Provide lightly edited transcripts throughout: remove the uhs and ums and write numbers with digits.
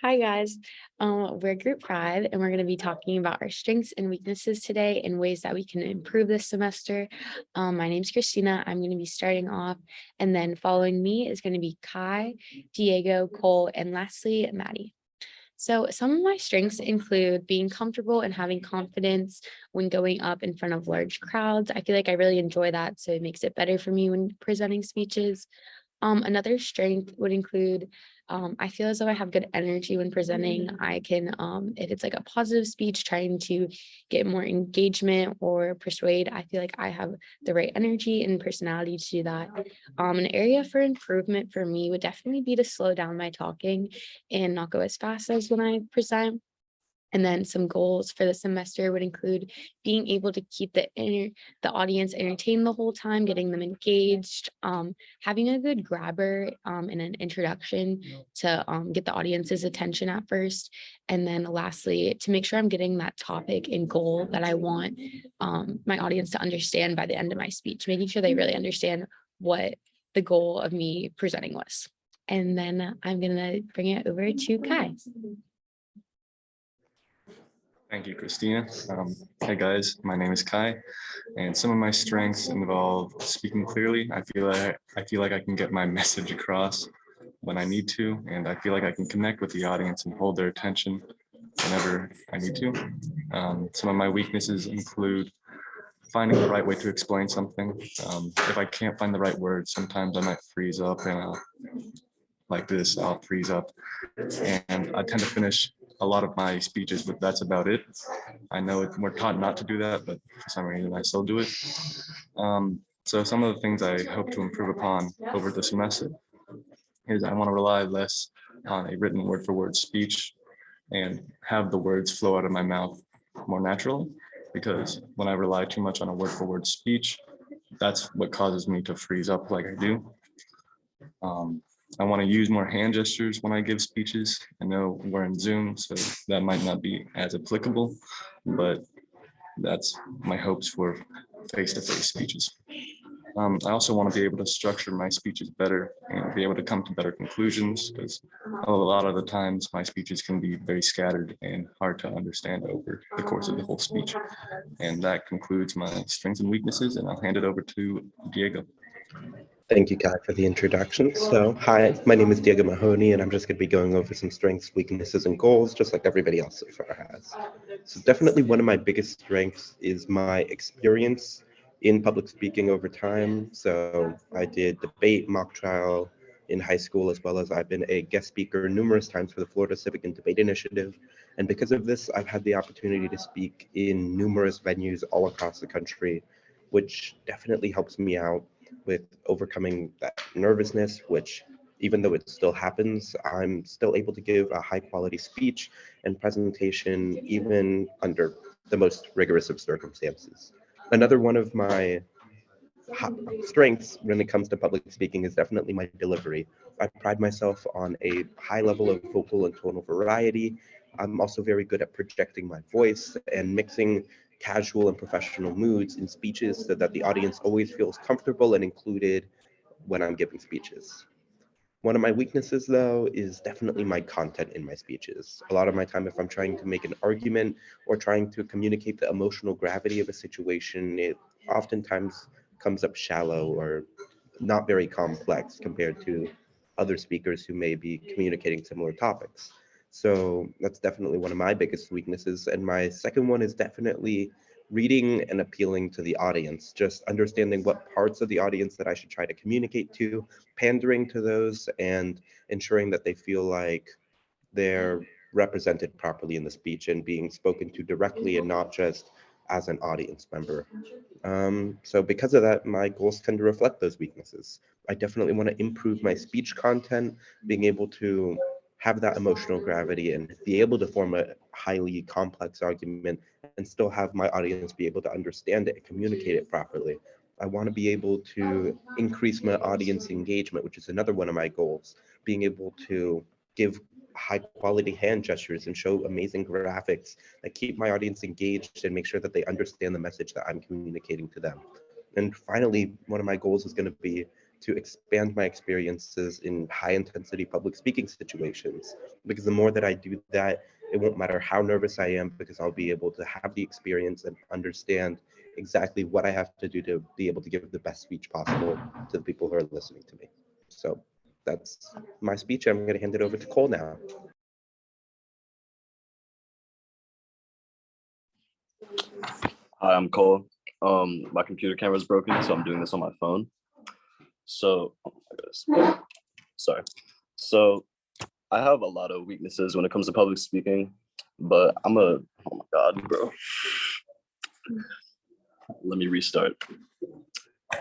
Hi guys, we're group 5 and we're going to be talking about our strengths and weaknesses today and ways that we can improve this semester. My name's Christina. I'm going to be starting off, and then following me is going to be Kai, Diego, Cole, and lastly, Maddie. So some of my strengths include being comfortable and having confidence when going up in front of large crowds. I feel like I really enjoy that, so it makes it better for me when presenting speeches. Another strength would include, I feel as though I have good energy when presenting. I can, if it's like a positive speech, trying to get more engagement or persuade, I feel like I have the right energy and personality to do that. An area for improvement for me would definitely be to slow down my talking and not go as fast as when I present. And then some goals for the semester would include being able to keep the audience entertained the whole time, getting them engaged, having a good grabber and an introduction to get the audience's attention at first. And then lastly, to make sure I'm getting that topic and goal that I want my audience to understand by the end of my speech, making sure they really understand what the goal of me presenting was. And then I'm gonna bring it over to Kai. Thank you, Christina. Hey guys, my name is Kai, and some of my strengths involve speaking clearly. I feel like I can get my message across when I need to, and I feel like I can connect with the audience and hold their attention whenever I need to. Some of my weaknesses include finding the right way to explain something. If I can't find the right words, sometimes I might freeze up and like this, I'll freeze up, and I tend to finish a lot of my speeches, but that's about it. I know we're taught not to do that, but for some reason I still do it. So some of the things I hope to improve upon over the semester is I want to rely less on a written word for word speech and have the words flow out of my mouth more naturally, because when I rely too much on a word for word speech, that's what causes me to freeze up like I do. I want to use more hand gestures when I give speeches. I know we're in Zoom, so that might not be as applicable, but that's my hopes for face-to-face speeches. I also want to be able to structure my speeches better and be able to come to better conclusions, because a lot of the times my speeches can be very scattered and hard to understand over the course of the whole speech. And that concludes my strengths and weaknesses, and I'll hand it over to Diego. Thank you, Kai, for the introduction. So, hi, my name is Diego Mahoney, and I'm just going to be going over some strengths, weaknesses, and goals, just like everybody else so far has. So, definitely one of my biggest strengths is my experience in public speaking over time. So, I did debate, mock trial in high school, as well as I've been a guest speaker numerous times for the Florida Civic and Debate Initiative. And because of this, I've had the opportunity to speak in numerous venues all across the country, which definitely helps me out with overcoming that nervousness, which even though it still happens, I'm still able to give a high quality speech and presentation, even under the most rigorous of circumstances. Another one of my strengths when it comes to public speaking is definitely my delivery. I pride myself on a high level of vocal and tonal variety. I'm also very good at projecting my voice and mixing casual and professional moods in speeches so that the audience always feels comfortable and included when I'm giving speeches. One of my weaknesses, though, is definitely my content in my speeches. A lot of my time, if I'm trying to make an argument or trying to communicate the emotional gravity of a situation, it oftentimes comes up shallow or not very complex compared to other speakers who may be communicating similar topics. So that's definitely one of my biggest weaknesses. And my second one is definitely reading and appealing to the audience, just understanding what parts of the audience that I should try to communicate to, pandering to those, and ensuring that they feel like they're represented properly in the speech and being spoken to directly and not just as an audience member. So because of that, my goals tend to reflect those weaknesses. I definitely want to improve my speech content, being able to have that emotional gravity and be able to form a highly complex argument and still have my audience be able to understand it and communicate it properly. I want to be able to increase my audience engagement, which is another one of my goals, being able to give high quality hand gestures and show amazing graphics that keep my audience engaged and make sure that they understand the message that I'm communicating to them. And finally, one of my goals is going to be to expand my experiences in high intensity public speaking situations. Because the more that I do that, it won't matter how nervous I am, because I'll be able to have the experience and understand exactly what I have to do to be able to give the best speech possible to the people who are listening to me. So that's my speech. I'm going to hand it over to Cole now. Hi, I'm Cole. My computer camera is broken, so I'm doing this on my phone. So, oh my goodness. Sorry. So, I have a lot of weaknesses when it comes to public speaking, but oh my God, bro. Let me restart.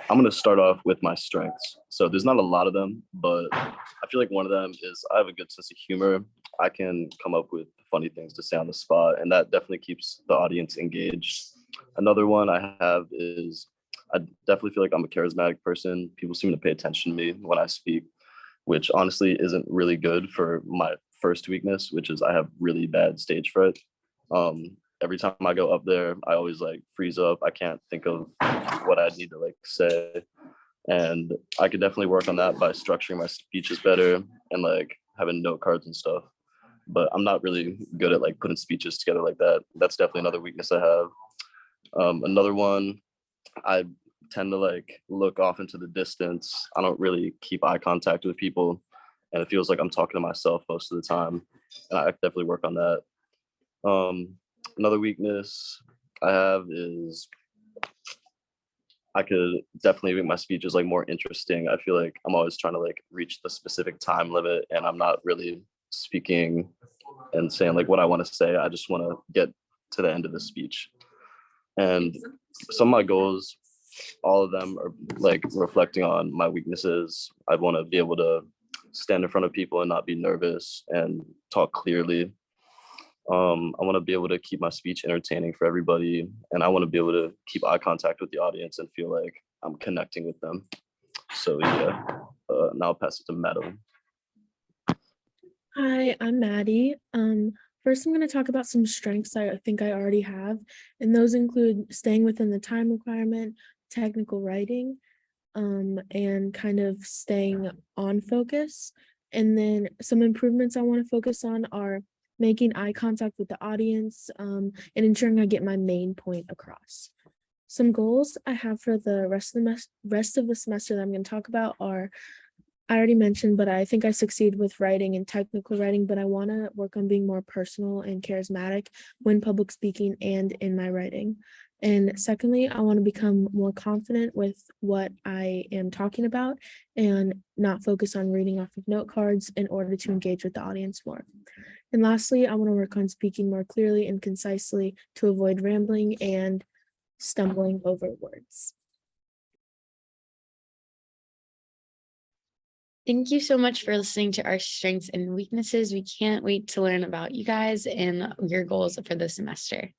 I'm going to start off with my strengths. So, there's not a lot of them, but I feel like one of them is I have a good sense of humor. I can come up with funny things to say on the spot, and that definitely keeps the audience engaged. Another one I have is I definitely feel like I'm a charismatic person. People seem to pay attention to me when I speak, which honestly isn't really good for my first weakness, which is I have really bad stage fright. Every time I go up there, I always like freeze up. I can't think of what I need to like say. And I could definitely work on that by structuring my speeches better and like having note cards and stuff. But I'm not really good at like putting speeches together like that. That's definitely another weakness I have. Another one, I tend to like look off into the distance. I don't really keep eye contact with people, and it feels like I'm talking to myself most of the time. And I definitely work on that. Another weakness I have is I could definitely make my speeches like more interesting. I feel like I'm always trying to like reach the specific time limit, and I'm not really speaking and saying like what I want to say. I just want to get to the end of the speech. And some of my goals, all of them are like reflecting on my weaknesses. I want to be able to stand in front of people and not be nervous and talk clearly. I want to be able to keep my speech entertaining for everybody, and I want to be able to keep eye contact with the audience and feel like I'm connecting with them. So yeah, now I'll pass it to Madeline. Hi, I'm Maddie. First, I'm going to talk about some strengths I think I already have, and those include staying within the time requirement, technical writing, and kind of staying on focus. And then some improvements I want to focus on are making eye contact with the audience, and ensuring I get my main point across. Some goals I have for the rest of the semester that I'm going to talk about are, I already mentioned, but I think I succeed with writing and technical writing, but I want to work on being more personal and charismatic when public speaking and in my writing. And secondly, I want to become more confident with what I am talking about and not focus on reading off of note cards in order to engage with the audience more. And lastly, I want to work on speaking more clearly and concisely to avoid rambling and stumbling over words. Thank you so much for listening to our strengths and weaknesses. We can't wait to learn about you guys and your goals for the semester.